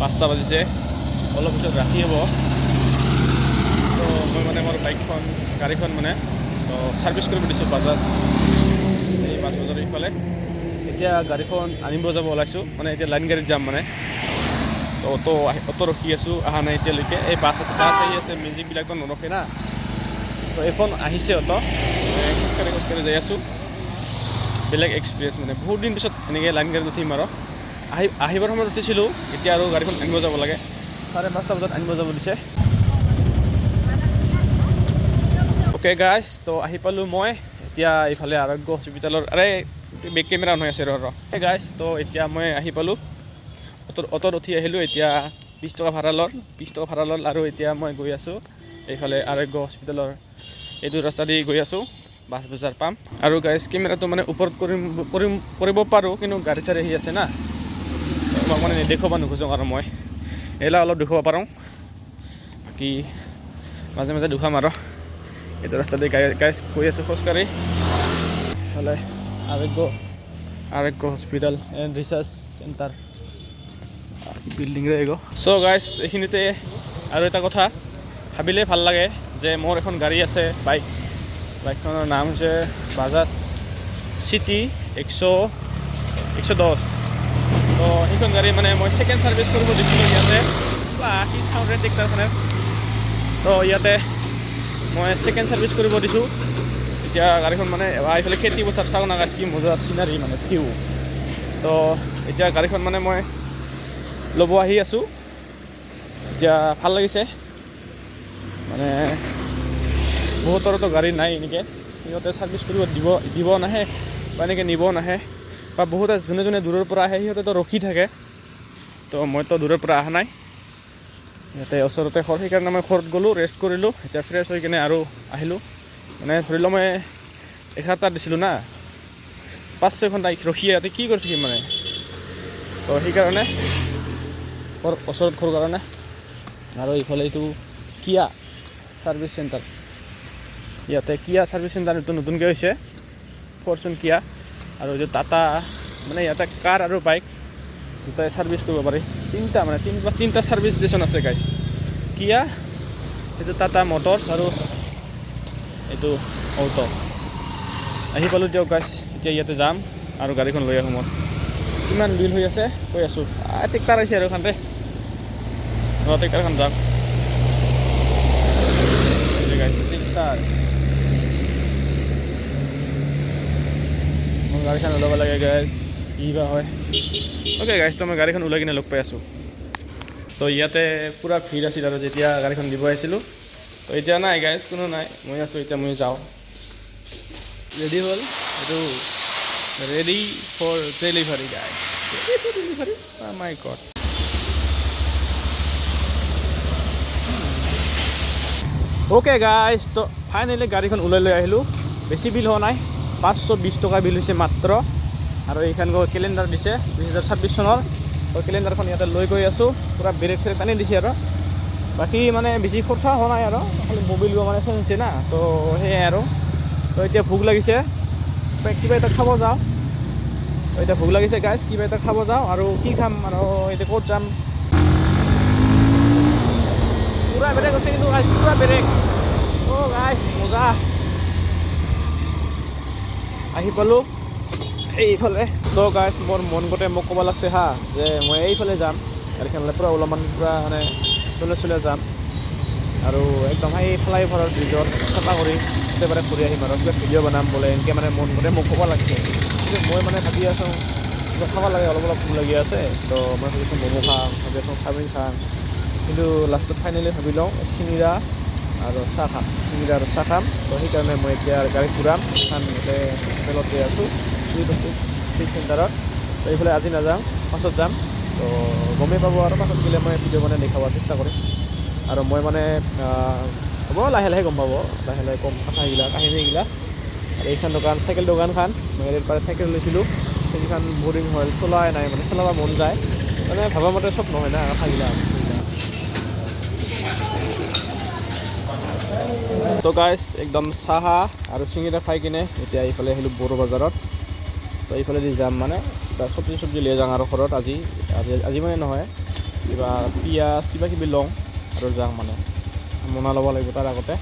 5টা বাজিছে, অলপ পিছত ৰাতি হ'ব। তো মই মানে মোৰ গাড়ীখন মানে তো ছাৰ্ভিচ কৰিব দিছোঁ বাজাজ, এই বাছ বজাৰৰ ইফালে। এতিয়া গাড়ীখন আনিব যাব ওলাইছোঁ, মানে এতিয়া লাইন গাড়ীত যাম মানে। তো অটো ৰখি আছোঁ, অহা নাই এতিয়ালৈকে। এই বাছ আহি আছে, মেজিকবিলাকতো নৰখে না। তো এইখন আহিছে অটো, খোজকাঢ়ি যাই আছোঁ। বেলেগ এক্সপিৰিয়েঞ্চ মানে, বহুত দিন পিছত এনেকৈ লাইন গাড়ীত উঠিম আৰু। আহিবৰ সময়ত উঠিছিলোঁ, এতিয়া আৰু গাড়ীখন আনিব যাব লাগে। 5:30 বজাত আনিব যাব দিছে। অ'কে গাইজ, তো আহি পালোঁ মই এতিয়া এইফালে আৰোগ্য হস্পিটেলৰ। বেক কেমেৰা অন হৈ আছে গাইজ। তো এতিয়া মই আহি পালোঁ, অটোত উঠি আহিলোঁ। এতিয়া 20 টকা ভাড়া ল'ল আৰু এতিয়া মই গৈ আছোঁ এইফালে আৰোগ্য হস্পিটেলৰ এইটো ৰাস্তা দি গৈ আছোঁ, বাছ বজাৰ পাম। আৰু গাইজ কেমেৰাটো মানে ওপৰত কৰিব পাৰোঁ, কিন্তু গাড়ী চাড়ী আহি আছে না, তোমাক মানে দেখুৱাব নোখোজোঁ আৰু মই অলপ দেখুৱাব পাৰোঁ, বাকী মাজে মাজে দেখুৱাম আৰু। এইটো ৰাস্তা দি গাইজ গৈ আছোঁ খোজকাঢ়ি, ইফালে আৰোগ্য hospital and research centre building so' guys এইখিনিতে। আৰু এটা কথা ভাবিলে ভাল লাগে যে মোৰ এখন গাড়ী আছে, বাইকখনৰ নাম হৈছে বাজাজ চিটি 110। তো সেইখন গাড়ী মানে মই ছেকেণ্ড ছাৰ্ভিচ কৰিব দিছিলোঁ ইয়াতে, কি চাউণ্ড ট্ৰেক্টৰখনে। তো ইয়াতে মই ছেকেণ্ড ছাৰ্ভিচ কৰিব দিছোঁ। এতিয়া গাড়ীখন মানে এইফালে খেতি পথাৰ চাওঁ না গাইজ, কি মজা চিনাৰী মানে ভিউ। তো এতিয়া গাড়ীখন মানে মই ল'ব আহি আছোঁ, এতিয়া ভাল লাগিছে মানে। বহুতৰতো গাড়ী নাই এনেকৈ, সিহঁতে ছাৰ্ভিচ কৰিব দিব নাহে বা এনেকৈ নিব নাহে, বা বহুতে যোনে দূৰৰ পৰা আহে সিহঁতেতো ৰখি থাকে। তো মইতো দূৰৰ পৰা অহা নাই, ইয়াতে ওচৰতে ঘৰ, সেইকাৰণে মই ঘৰত গ'লোঁ, ৰেষ্ট কৰিলোঁ। এতিয়া ফ্ৰেছ হৈ কিনে আৰু আহিলোঁ। মানে ধৰি লওঁ মই 11টাত দিছিলোঁ না, 5-6 ঘণ্টা ৰখি ইয়াতে কি কৰি থাকিম মানে। তো সেইকাৰণে ওচৰত ঘৰ কাৰণে। আৰু ইফালে এইটো কিয়া ছাৰ্ভিচ চেণ্টাৰ, ইয়াতে কিয়া ছাৰ্ভিচ চেণ্টাৰ এইটো নতুনকৈ হৈছে, ফৰচুন কিয়া। আৰু এইটো টাটা, মানে ইয়াতে কাৰ আৰু বাইক দুটাই ছাৰ্ভিচ কৰিব পাৰি। তিনিটা ছাৰ্ভিচ ষ্টেচন আছে গাইজ। কিয়া, এইটো টাটা মটৰ্ছ আৰু এইটো অটো। আহি পালোঁ দিয়ক গাইজ, এতিয়া ইয়াতে যাম আৰু গাড়ীখন লৈ আহোঁ। মই কিমান বিল হৈ আছে কৈ আছোঁ, ট্ৰেক্টাৰ আহিছে আৰু খানতে ট্ৰেক্টাৰখন যাম গাইজ। ট্ৰেক্টাৰ মই গাড়ীখন ওলাব লাগে গাইজ, কি বা হয়। অ'কে গাইজ, তো মই গাড়ীখন ওলাই কিনে লগ পাই আছোঁ। তো ইয়াতে পূৰা ভিৰ আছিল আৰু যেতিয়া গাড়ীখন দিব আহিছিলোঁ। তো এতিয়া নাই গাইজ, কোনো নাই, মই আছোঁ। এতিয়া মই যাওঁ, ৰেডি হ'ল, এইটো ready for delivery guys. Delivery my god. Okay guys, তো ফাইনেলি গাড়ীখন ওলাই লৈ আহিলোঁ। বেছি বিল হোৱা নাই, 520 টকা বিল হৈছে মাত্ৰ। আৰু এইখন কেলেণ্ডাৰ দিছে 2026 চনৰ। তো কেলেণ্ডাৰখন ইয়াতে লৈ গৈ আছোঁ, পূৰা ব্ৰেক চেৰেক টানি দিছে আৰু। বাকী মানে বেছি খৰচা হোৱা নাই আৰু, খালি মোবিলবোৰ মানে চেঞ্জ হৈছে না, তো সেয়াই আৰু। তো এতিয়া ভোক লাগিছে, কিবা এটা খাব যাওঁ। এতিয়া ভোক লাগিছে গাইজ, কিবা এটা খাব যাওঁ। আৰু কি খাম আৰু, এতিয়া ক'ত যাম। পূৰা বেলেগ হৈছে কিন্তু গাইজ, পূৰা বেলেগ। অ' গাইজ মজা। আহি পালোঁ এইফালে। তো গাইজ মোৰ মন গতে মোক ক'ব লাগছে হা, যে মই এইফালে যাম, গাড়ীখনলৈ পূৰা অলপমান পূৰা মানে চলে যাম। আৰু একদম সেই ফ্লাইঅভাৰৰ ব্ৰিজত চাফা কৰি একেবাৰে ঘূৰি আহিম আৰু কিবা ভিডিঅ' বনাম বোলে, এনেকৈ মানে মন গতে মোক ক'ব লাগছে। কিন্তু মই মানে ভাবি আছোঁ কিবা খাব লাগে, অলপ ভোক লাগি আছে। তো মই ভাবিছোঁ ম'ম' খাম, ভাবি আছোঁ চাওমিন খাম। কিন্তু লাষ্টত ফাইনেলি ভাবি লওঁ চিঙিৰা আৰু চাহ খাম। তো সেইকাৰণে মই এতিয়া গাড়ী ঘূৰাম, এখন হোটেলত গৈ আছোঁ, চিটি চেণ্টাৰত। তো এইফালে আজি নাযাওঁ, পাছত যাম। তো গমেই পাব আৰু, পাছত গ'লে মই ভিডিঅ' বনাই দেখাব চেষ্টা কৰিম। আৰু মই মানে হ'ব লাহে লাহে গম পাব, লাহে লাহে কম কাহিনীগিলা। আৰু এইখন দোকান, চাইকেল দোকানখন, মই ইয়াৰ পৰা চাইকেল লৈছিলোঁ, সেইখন বৰিং হ'ল, চলাই নাই, মানে চলাব মন যায়, মানে ভাবা মতে চব নহয় না কথাগিলা। তো গাইজ একদম চাহ আৰু চিঙিৰা খাই কিনে এতিয়া এইফালে আহিলোঁ বড়ো বজাৰত। তো এইফালে দি যাম, মানে চব্জি লৈ যাওঁ আৰু ঘৰত আজি মানে নহয়, কিবা পিঁয়াজ কিবা কিবি লওঁ আৰু যাওঁ মানে মোনা ল'ব লাগিব তাৰ আগতে